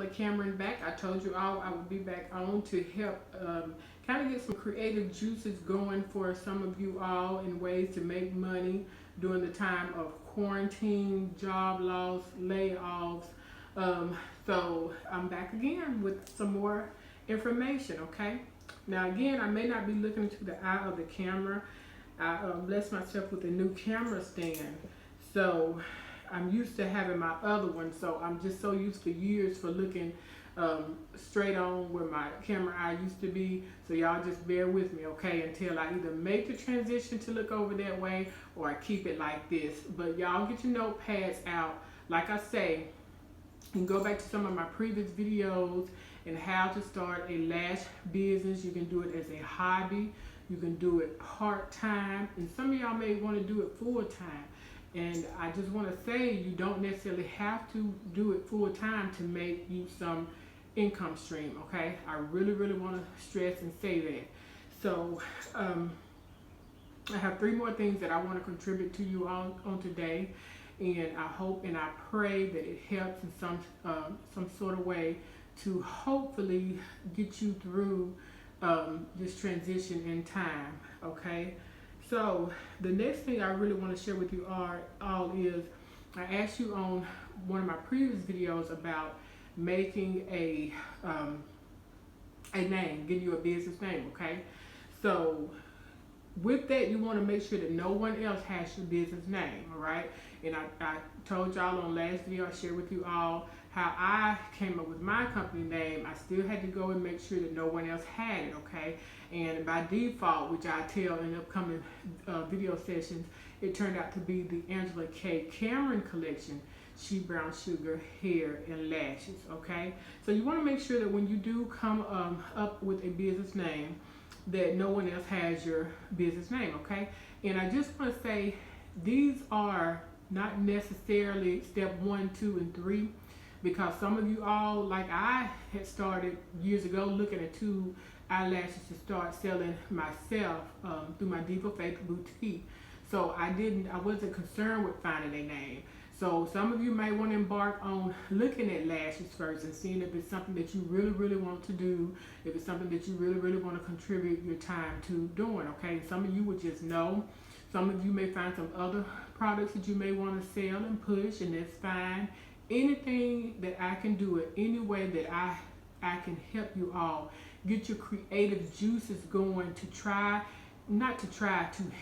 Cameron back. I told you all I would be back on to help kind of get some creative juices going for some of you all in ways to make money during the time of quarantine, job loss, layoffs. So I'm back again with some more information, okay? Now again, I may not be looking into the eye of the camera. I blessed myself with a new camera stand. So I'm used to having my other one, so I'm just so used for years for looking straight on where my camera eye used to be. So y'all just bear with me, okay, until I either make the transition to look over that way or I keep it like this. But y'all get your notepads out. Like I say, you can go back to some of my previous videos and how to start a lash business. You can do it as a hobby. You can do it part-time, and some of y'all may want to do it full-time. And I just want to say you don't necessarily have to do it full-time to make you some income stream, okay? I really, really want to stress and say that. So I have 3 more things that I want to contribute to you on today, and I hope and I pray that it helps in some sort of way to hopefully get you through this transition in time, okay? So the next thing I really want to share with you all is I asked you on one of my previous videos about making a name, getting you a business name, okay? So with that, you want to make sure that no one else has your business name, all right? And I told y'all on last video, I shared with you all how I came up with my company name. I still had to go and make sure that no one else had it, okay? And by default, which I tell in upcoming video sessions, it turned out to be the Angela K. Cameron collection, SheBrownSugar hair and lashes, okay? So you want to make sure that when you do come up with a business name, that no one else has your business name, okay? And I just want to say these are not necessarily step 1, 2, and 3, because some of you all, like I had started years ago looking at 2 eyelashes to start selling myself through my Deeper Faith boutique. So I wasn't concerned with finding a name. So some of you may want to embark on looking at lashes first and seeing if it's something that you really, really want to do, if it's something that you really, really want to contribute your time to doing, okay? Some of you would just know. Some of you may find some other products that you may want to sell and push, and that's fine. Anything that I can do it, any way that I can help you all get your creative juices going to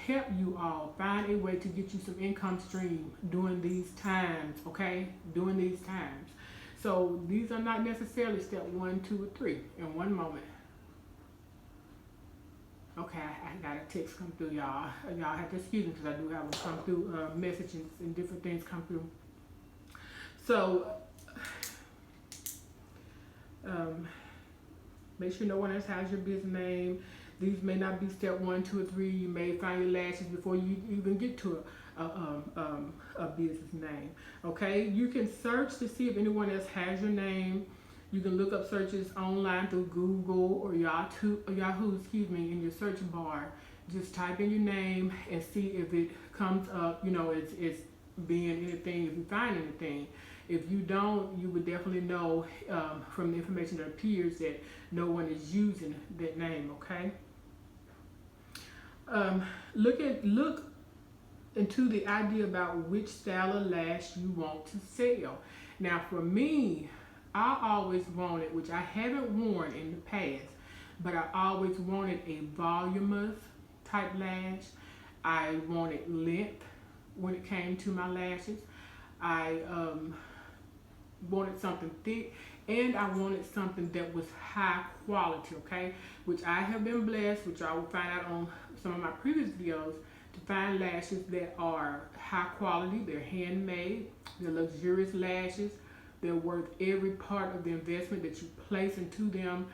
help you all find a way to get you some income stream during these times, okay? During these times. So these are not necessarily step 1, 2, or 3 in one moment. Okay, I got a text come through, y'all. Y'all have to excuse me because I do have them come through, messages and different things come through. So make sure no one else has your business name. These may not be step 1, 2, or 3. You may find your lashes before you even get to a business name. Okay, you can search to see if anyone else has your name. You can look up searches online through Google or Yahoo, in your search bar. Just type in your name and see if it comes up, it's being anything, if you find anything. If you don't, you would definitely know from the information that appears that no one is using that name, okay? Look into the idea about which style of lash you want to sell. Now for me, I always wanted, which I haven't worn in the past, but I always wanted a voluminous type lash. I wanted length when it came to my lashes. I wanted something thick, and I wanted something that was high quality, okay? Which I have been blessed, which I will find out on some of my previous videos, to find lashes that are high quality, they're handmade, they're luxurious lashes, they're worth every part of the investment that you place into them.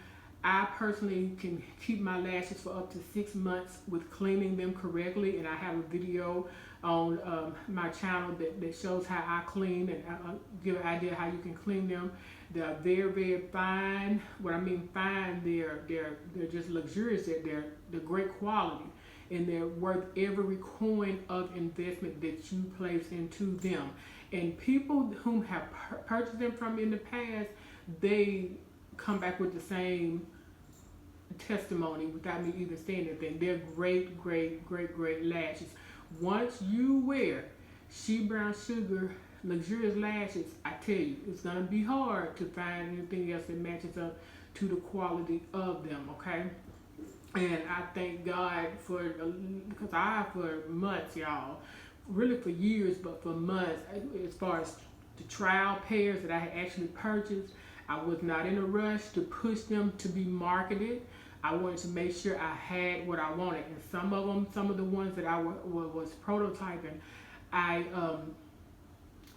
I personally can keep my lashes for up to 6 months with cleaning them correctly, and I have a video on my channel that shows how I clean, and I'll give an idea how you can clean them. They're very, very fine. What I mean fine, they're just luxurious. They're great quality, and they're worth every coin of investment that you place into them. And people whom have purchased them from me in the past, they come back with the same testimony without me even saying anything. They're great, great, great, great lashes. Once you wear SheBrownSugar luxurious lashes, I tell you, it's gonna be hard to find anything else that matches up to the quality of them. Okay. And I thank God because for months, y'all, really for years, but for months, as far as the trial pairs that I had actually purchased, I was not in a rush to push them to be marketed. I wanted to make sure I had what I wanted. And some of the ones that I was prototyping, I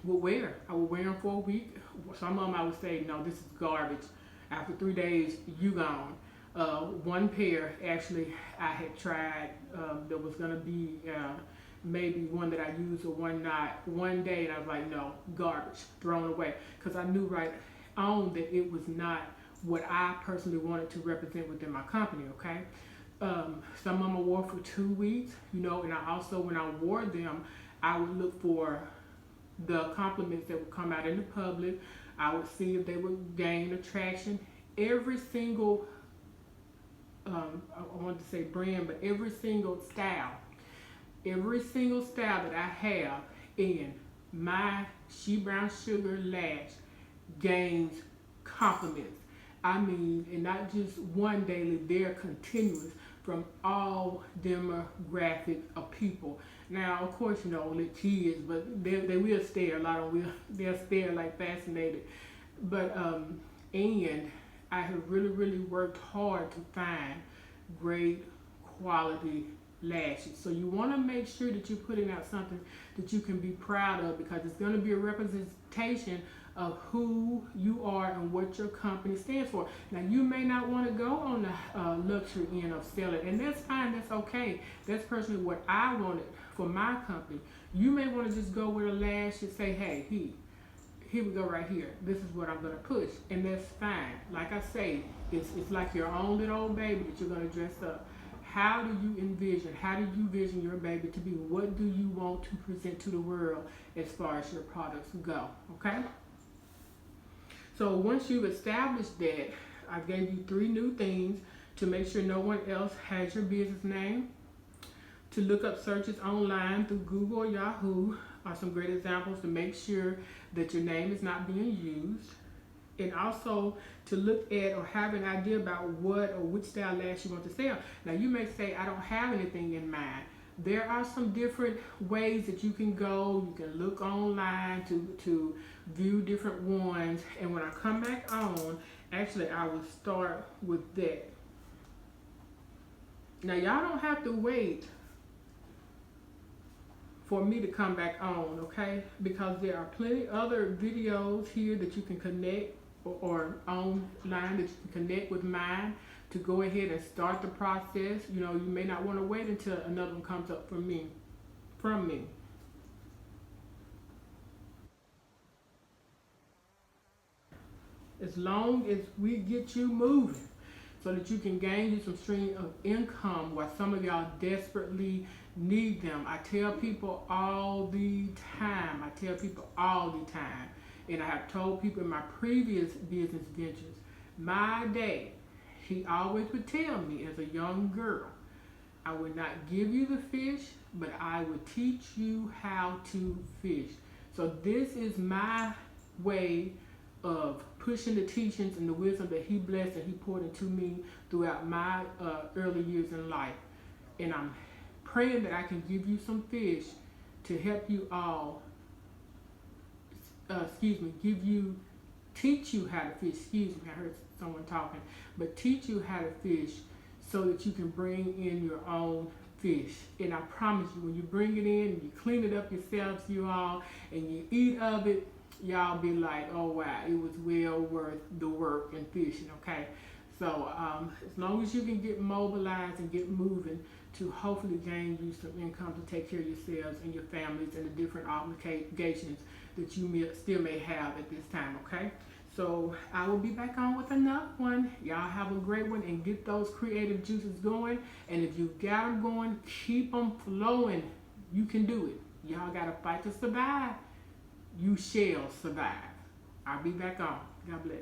would wear. I would wear them for a week. Some of them I would say, no, this is garbage. After 3 days, you gone. One pair, actually, I had tried that was going to be maybe one that I used or one not. One day, and I was like, no, garbage, thrown away. Because I knew right on that it was not what I personally wanted to represent within my company, okay? Some of them I wore for 2 weeks, and I also, when I wore them, I would look for the compliments that would come out in the public. I would see if they would gain attraction. Every single, I wanted to say brand, but every single style that I have in my SheBrownSugar lash gains compliments. I mean, and not just one daily, they're continuous from all demographic of people. Now, of course, only kids, but they will stare. A lot of them they'll stare like fascinated. But, and I have really, really worked hard to find great quality lashes. So you want to make sure that you're putting out something that you can be proud of, because it's going to be a representation of who you are and what your company stands for. Now, you may not want to go on the luxury end of selling, and that's fine, that's okay. That's personally what I wanted for my company. You may want to just go with a lash and say, hey, here we go right here. This is what I'm going to push, and that's fine. Like I say, it's like your own little old baby that you're going to dress up. How do you vision your baby to be? What do you want to present to the world as far as your products go, okay? So once you've established that, I gave you 3 new things to make sure no one else has your business name. To look up searches online through Google or Yahoo are some great examples to make sure that your name is not being used. And also to look at or have an idea about what or which style lash you want to sell. Now, you may say, I don't have anything in mind. There are some different ways that you can go. You can look online to view different ones. And when I come back on, actually, I will start with that. Now, y'all don't have to wait for me to come back on, okay? Because there are plenty other videos here that you can connect or online that you can connect with mine to go ahead and start the process. You may not want to wait until another one comes up from me. As long as we get you moving so that you can gain you some stream of income while some of y'all desperately need them. I tell people all the time, and I have told people in my previous business ventures, my dad, he always would tell me as a young girl, I would not give you the fish, but I would teach you how to fish. So this is my way of pushing the teachings and the wisdom that he blessed and he poured into me throughout my early years in life. And I'm praying that I can give you some fish to help you all, teach you how to fish, I heard someone talking, but teach you how to fish so that you can bring in your own fish. And I promise you, when you bring it in and you clean it up yourselves, you all, and you eat of it, y'all be like, oh wow, it was well worth the work and fishing, okay? So as long as you can get mobilized and get moving to hopefully gain you some income to take care of yourselves and your families and the different obligations that you still may have at this time, okay? So I will be back on with another one. Y'all have a great one and get those creative juices going. And if you got them going, keep them flowing. You can do it. Y'all got to fight to survive. You shall survive. I'll be back on. God bless.